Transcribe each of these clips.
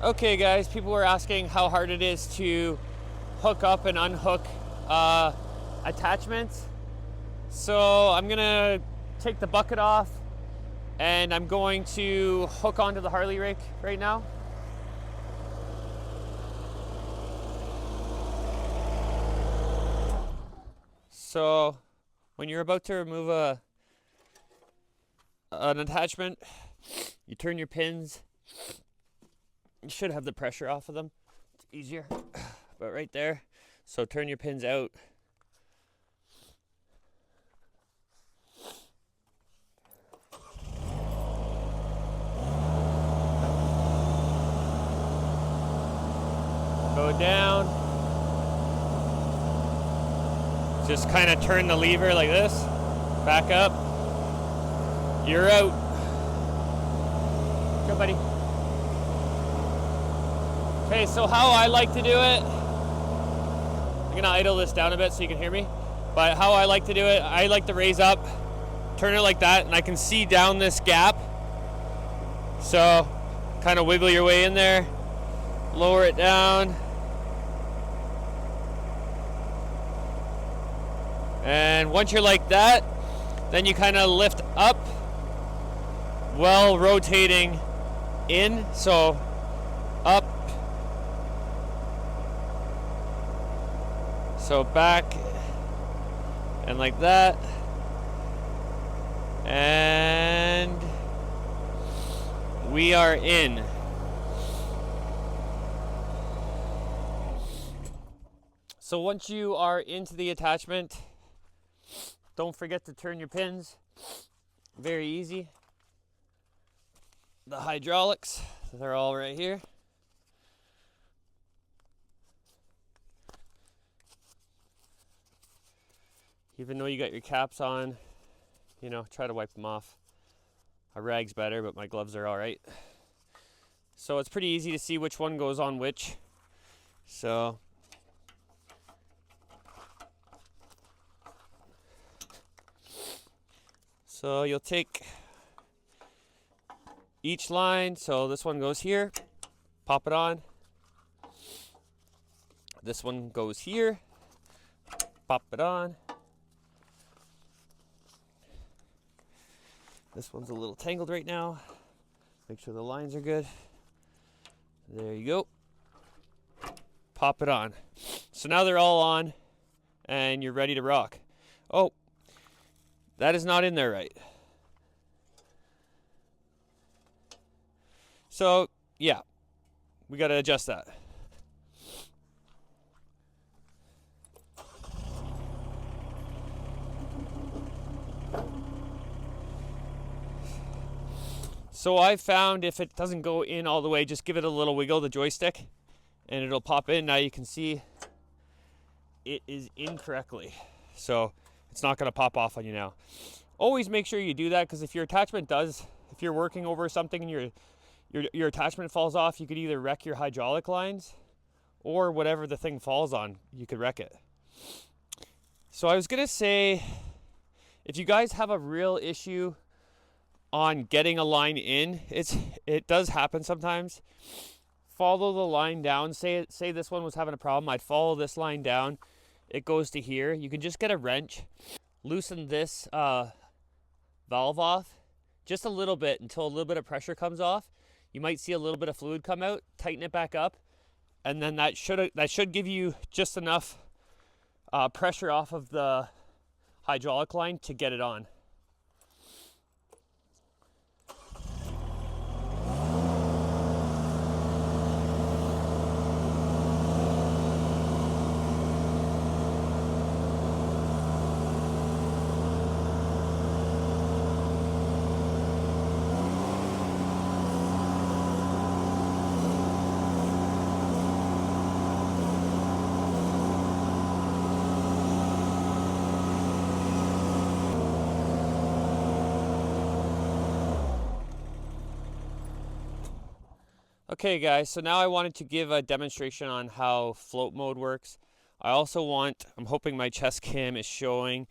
Okay guys, people were asking how hard it is to hook up and unhook attachments. So I'm gonna take the bucket off and I'm going to hook onto the Harley Rake right now. So when you're about to remove an attachment, you turn your pins. You should have the pressure off of them. It's easier, but right there. So turn your pins out. Go down. Just kind of turn the lever like this. Back up. You're out. Go, buddy. Okay, so how I like to do it, I'm gonna idle this down a bit so you can hear me, but how I like to do it, I like to raise up, turn it like that, and I can see down this gap. So kind of wiggle your way in there, lower it down, and once you're like that, then you kind of lift up while rotating in. So up, so back, and like that, and we are in. So once you are into the attachment, don't forget to turn your pins. Very easy. The hydraulics, they're all right here. Even though you got your caps on, you know, try to wipe them off. A rag's better, but my gloves are all right. So it's pretty easy to see which one goes on which. So you'll take each line. So this one goes here, pop it on. This one goes here, pop it on. This one's a little tangled right now. Make sure the lines are good. There you go. Pop it on. So now they're all on and you're ready to rock. Oh, that is not in there right. So yeah, we got to adjust that. So I found if it doesn't go in all the way, just give it a little wiggle, the joystick, and it'll pop in. Now you can see it is in correctly. So it's not gonna pop off on you now. Always make sure you do that, because if your attachment does, if you're working over something and your attachment falls off, you could either wreck your hydraulic lines or whatever the thing falls on, you could wreck it. So I was gonna say, if you guys have a real issue on getting a line in, it does happen sometimes. Follow the line down. Say this one was having a problem, I'd follow this line down. It goes to here. You can just get a wrench, loosen this valve off just a little bit until a little bit of pressure comes off. You might see a little bit of fluid come out. Tighten it back up, and then that should give you just enough pressure off of the hydraulic line to get it on. Okay guys, so now I wanted to give a demonstration on how float mode works. I'm hoping my chest cam is showing,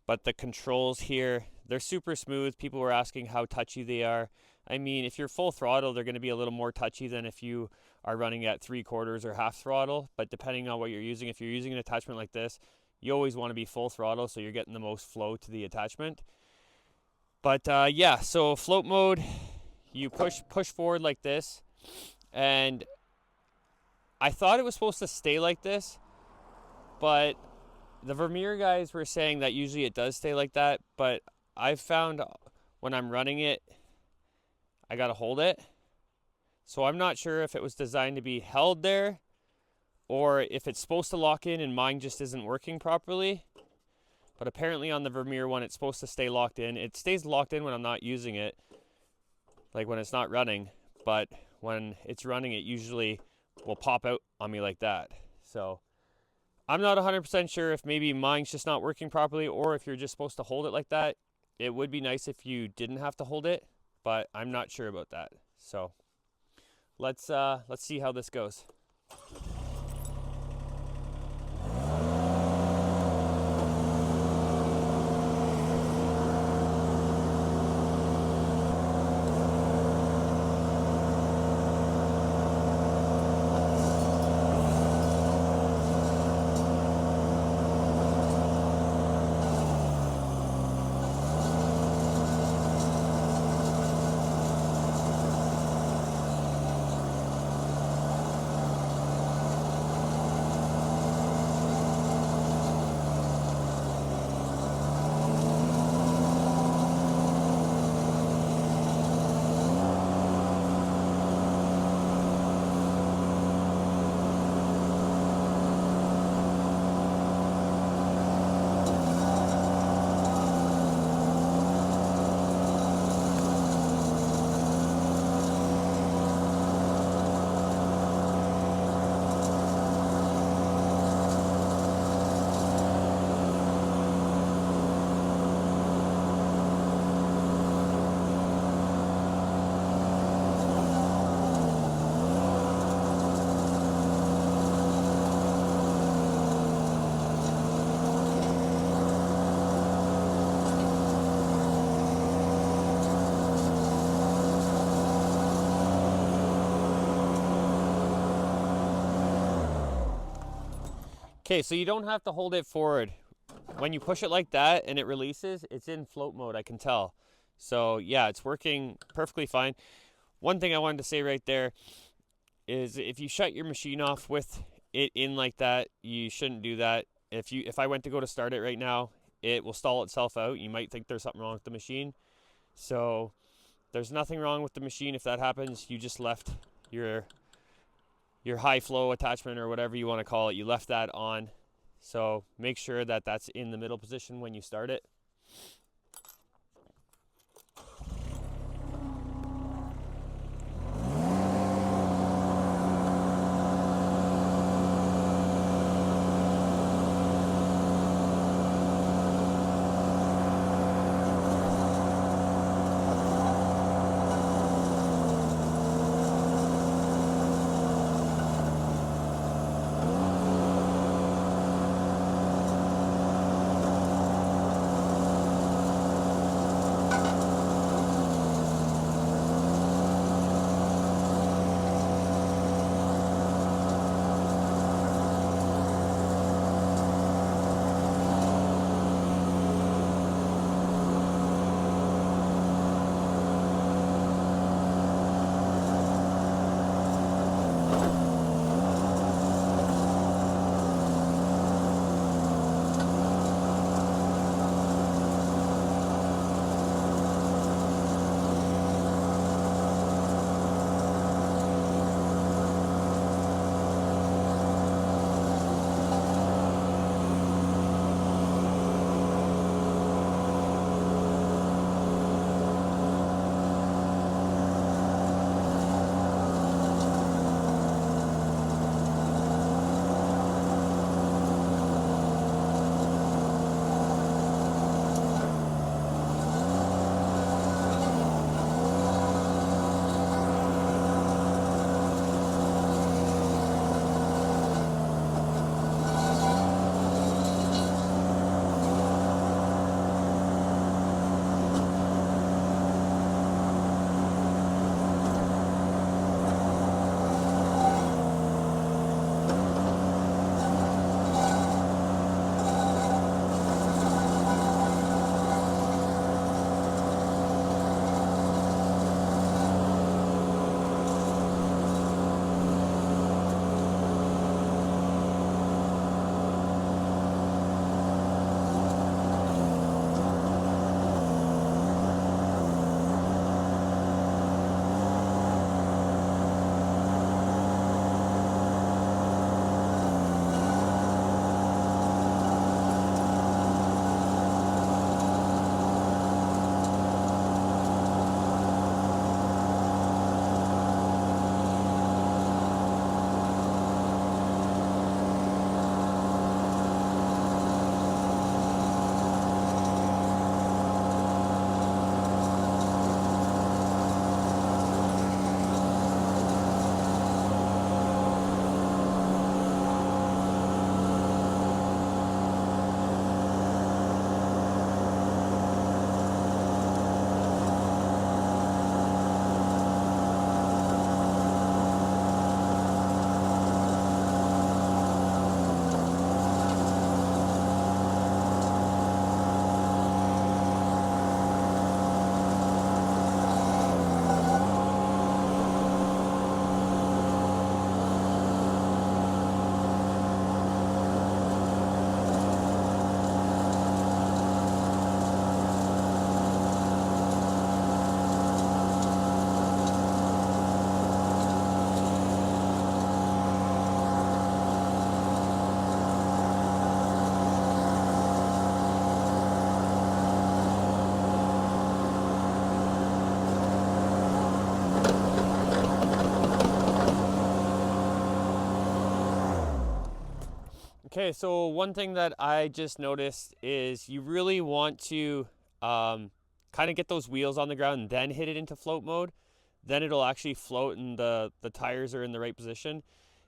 but the controls here, they're super smooth. People were asking how touchy they are, I mean, if you're full throttle, they're going to be a little more touchy than if you are running at 3/4 or half throttle. But depending on what you're using, if you're using an attachment like this, you always want to be full throttle so you're getting the most flow to the attachment. But yeah, so float mode, you push forward like this, and I thought it was supposed to stay like this, but the Vermeer guys were saying that usually it does stay like that, but I've found when I'm running it, I gotta hold it. So I'm not sure if it was designed to be held there or if it's supposed to lock in and mine just isn't working properly. But apparently on the Vermeer one, it's supposed to stay locked in. It stays locked in when I'm not using it, like when it's not running, but when it's running, it usually will pop out on me like that. So I'm not 100% sure if maybe mine's just not working properly or if you're just supposed to hold it like that. It would be nice if you didn't have to hold it, but I'm not sure about that. So let's see how this goes. Okay, so you don't have to hold it forward. When you push it like that and it releases, it's in float mode, I can tell. So yeah, it's working perfectly fine. One thing I wanted to say right there is if you shut your machine off with it in like that, you shouldn't do that. If I went to go to start it right now, it will stall itself out. You might think there's something wrong with the machine. So there's nothing wrong with the machine if that happens. You just left your high flow attachment or whatever you want to call it, you left that on. So make sure that that's in the middle position when you start it. Okay, so one thing that I just noticed is you really want to kind of get those wheels on the ground and then hit it into float mode. Then it'll actually float and the tires are in the right position.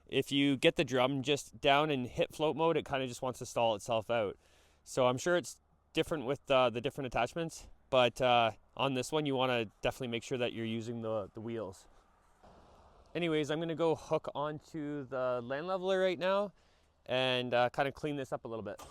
If you get the drum just down and hit float mode, it kind of just wants to stall itself out. So I'm sure it's different with the different attachments, but on this one you want to definitely make sure that you're using the wheels. Anyways, I'm going to go hook onto the land leveler right now and kind of clean this up a little bit.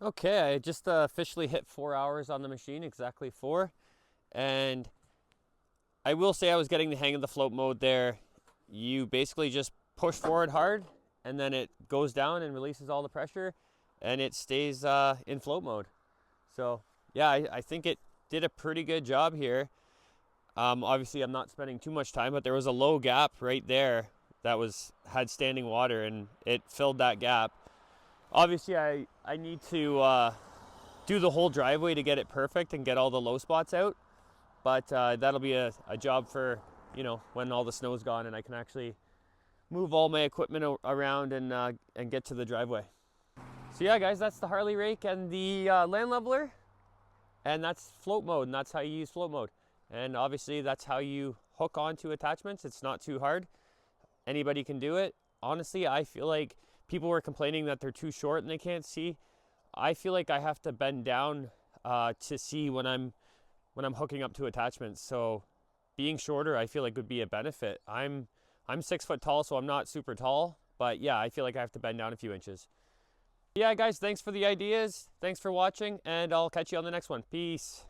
Okay, I just officially hit 4 hours on the machine, exactly 4. And I will say I was getting the hang of the float mode there. You basically just push forward hard and then it goes down and releases all the pressure and it stays in float mode. So yeah, I think it did a pretty good job here. Obviously I'm not spending too much time, but there was a low gap right there that had standing water and it filled that gap. Obviously I need to do the whole driveway to get it perfect and get all the low spots out. But that'll be a job for, you know, when all the snow's gone and I can actually move all my equipment around and get to the driveway. So yeah, guys, that's the Harley Rake and the land leveler. And that's float mode, and that's how you use float mode. And obviously that's how you hook onto attachments. It's not too hard. Anybody can do it. Honestly, I feel like people were complaining that they're too short and they can't see. I feel like I have to bend down to see when I'm hooking up to attachments. So being shorter, I feel like would be a benefit. I'm 6 foot tall, so I'm not super tall, but yeah, I feel like I have to bend down a few inches. Yeah, guys, thanks for the ideas. Thanks for watching, and I'll catch you on the next one. Peace.